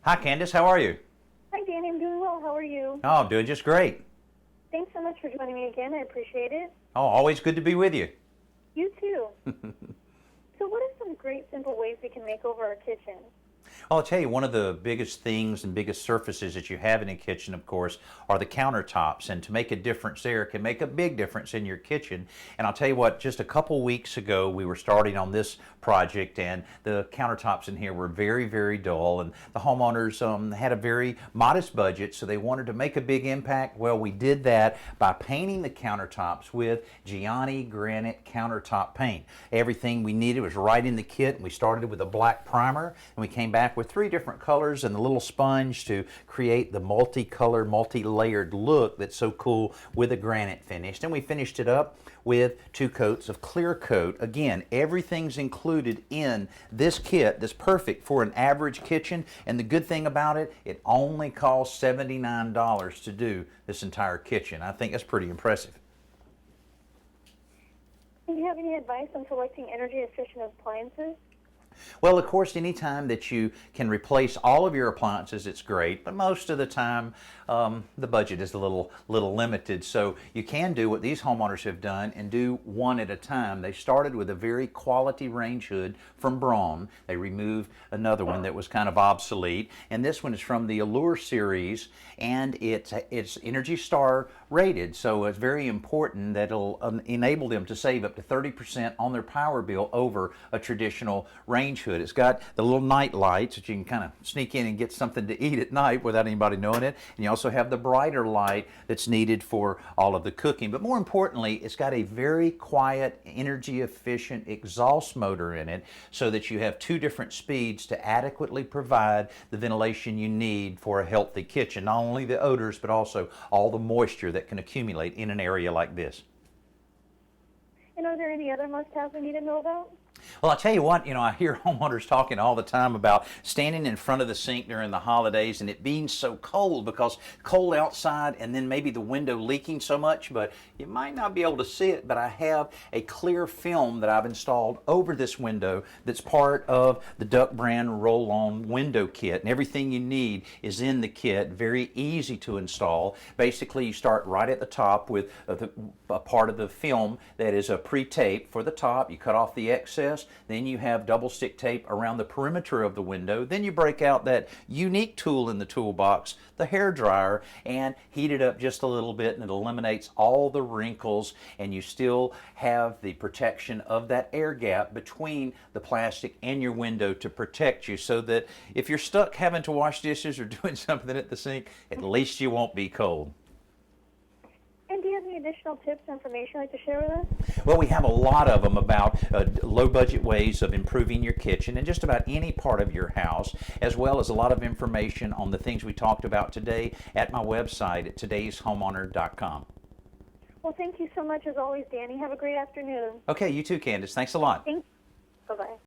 Hi, Candace. How are you? Hi, Danny. I'm doing well. How are you? Oh, I'm doing just great. Thanks so much for joining me again. I appreciate it. Oh, always good to be with you. You too. So what are some great simple ways we can make over our kitchen? I'll tell you, one of the biggest things and biggest surfaces that you have in a kitchen, of course, are the countertops. And to make a difference there can make a big difference in your kitchen. And I'll tell you what, just a couple weeks ago, we were starting on this project, and the countertops in here were very, very dull. And the homeowners had a very modest budget, so they wanted to make a big impact. Well, we did that by painting the countertops with Gianni granite countertop paint. Everything we needed was right in the kit, and we started with a black primer, and we came back with 3 different colors and the little sponge to create the multicolored, multi-layered look that's so cool with a granite finish. Then we finished it up with 2 coats of clear coat. Again, everything's included in this kit that's perfect for an average kitchen, and the good thing about it, it only costs $79 to do this entire kitchen. I think that's pretty impressive. Do you have any advice on selecting energy efficient appliances? Well, of course, anytime that you can replace all of your appliances, it's great, but most of the time the budget is a little limited. So you can do what these homeowners have done and do one at a time. They started with a very quality range hood from Braun. They removed another one that was kind of obsolete, and this one is from the Allure series, and it's Energy Star rated, so it's very important that it'll enable them to save up to 30% on their power bill over a traditional range hood. It's got the little night lights that you can kind of sneak in and get something to eat at night without anybody knowing it, and you also have the brighter light that's needed for all of the cooking. But more importantly, it's got a very quiet, energy efficient exhaust motor in it, so that you have 2 different speeds to adequately provide the ventilation you need for a healthy kitchen. Not only the odors, but also all the moisture that can accumulate in an area like this. And are there any other must-haves we need to know about? Well, I'll tell you what, I hear homeowners talking all the time about standing in front of the sink during the holidays and it being so cold, because cold outside and then maybe the window leaking so much, but you might not be able to see it, but I have a clear film that I've installed over this window that's part of the Duck brand roll-on window kit, and everything you need is in the kit. Very easy to install. Basically, you start right at the top with a part of the film that is a pre-tape for the top. You cut off the excess. Then you have double stick tape around the perimeter of the window. Then you break out that unique tool in the toolbox, the hair dryer, and heat it up just a little bit, and it eliminates all the wrinkles, and you still have the protection of that air gap between the plastic and your window to protect you, so that if you're stuck having to wash dishes or doing something at the sink, at least you won't be cold. And do you have any additional tips or information you'd like to share with us? Well, we have a lot of them about low-budget ways of improving your kitchen and just about any part of your house, as well as a lot of information on the things we talked about today at my website at todayshomeowner.com. Well, thank you so much as always, Danny. Have a great afternoon. Okay, you too, Candace. Thanks a lot. Thanks. Bye-bye.